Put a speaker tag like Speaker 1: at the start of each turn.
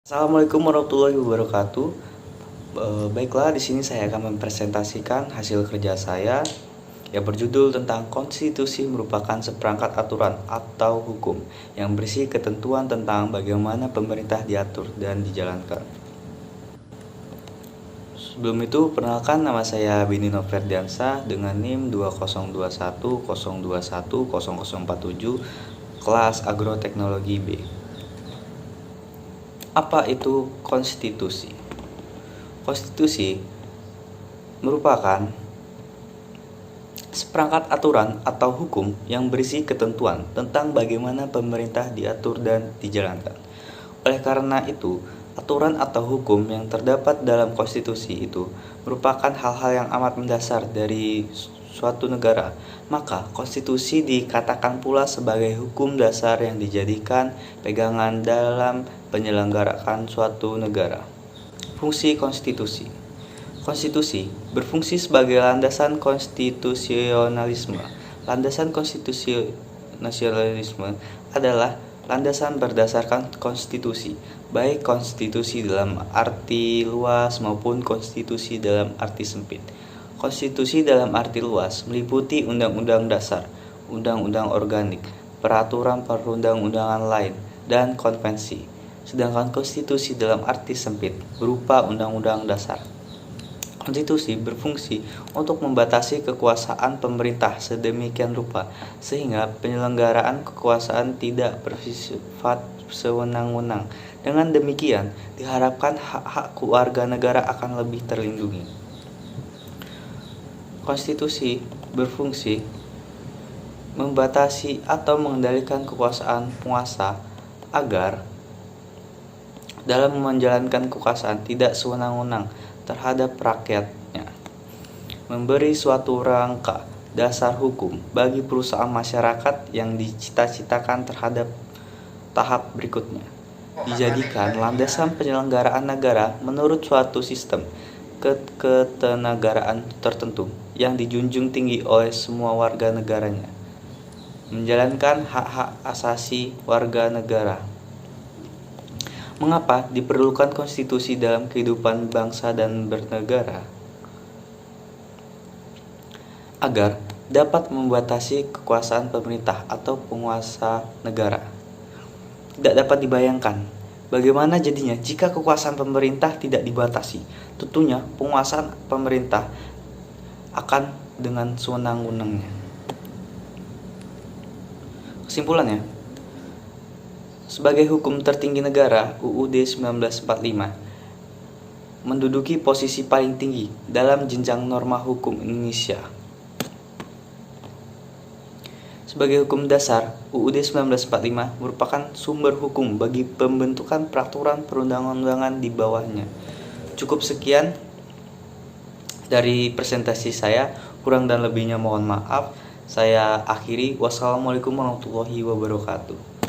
Speaker 1: Assalamualaikum warahmatullahi wabarakatuh. Baiklah, di sini saya akan mempresentasikan hasil kerja saya yang berjudul tentang konstitusi merupakan seperangkat aturan atau hukum yang berisi ketentuan tentang bagaimana pemerintah diatur dan dijalankan. Sebelum itu, perkenalkan, nama saya Bini Noverdiansa dengan NIM 20210210210047 kelas Agroteknologi B. Apa itu konstitusi? Konstitusi merupakan seperangkat aturan atau hukum yang berisi ketentuan tentang bagaimana pemerintah diatur dan dijalankan. Oleh karena itu, aturan atau hukum yang terdapat dalam konstitusi itu merupakan hal-hal yang amat mendasar dari suatu negara. Maka konstitusi dikatakan pula sebagai hukum dasar yang dijadikan pegangan dalam penyelenggaraan suatu negara. Fungsi konstitusi. Konstitusi berfungsi sebagai landasan konstitusionalisme. Landasan konstitusionalisme adalah landasan berdasarkan konstitusi, baik konstitusi dalam arti luas maupun konstitusi dalam arti sempit. Konstitusi dalam arti luas meliputi undang-undang dasar, undang-undang organik, peraturan perundang-undangan lain, dan konvensi. Sedangkan konstitusi dalam arti sempit berupa undang-undang dasar. Konstitusi berfungsi untuk membatasi kekuasaan pemerintah sedemikian rupa sehingga penyelenggaraan kekuasaan tidak bersifat sewenang-wenang. Dengan demikian, diharapkan hak-hak warga negara akan lebih terlindungi. Konstitusi berfungsi membatasi atau mengendalikan kekuasaan penguasa agar dalam menjalankan kekuasaan tidak sewenang-wenang terhadap rakyatnya, memberi suatu rangka dasar hukum bagi perusahaan masyarakat yang dicita-citakan terhadap tahap berikutnya, dijadikan landasan penyelenggaraan negara menurut suatu sistem ketenagaraan tertentu yang dijunjung tinggi oleh semua warga negaranya, menjalankan hak-hak asasi warga negara. Mengapa diperlukan konstitusi dalam kehidupan bangsa dan bernegara? Agar dapat membatasi kekuasaan pemerintah atau penguasa negara. Tidak dapat dibayangkan bagaimana jadinya jika kekuasaan pemerintah tidak dibatasi. Tentunya penguasaan pemerintah akan dengan sewenang-wenangnya. Kesimpulannya, sebagai hukum tertinggi negara, UUD 1945 menduduki posisi paling tinggi dalam jenjang norma hukum Indonesia. Sebagai hukum dasar, UUD 1945 merupakan sumber hukum bagi pembentukan peraturan perundang-undangan di bawahnya. Cukup sekian dari presentasi saya, kurang dan lebihnya mohon maaf. Saya akhiri. Wassalamualaikum warahmatullahi wabarakatuh.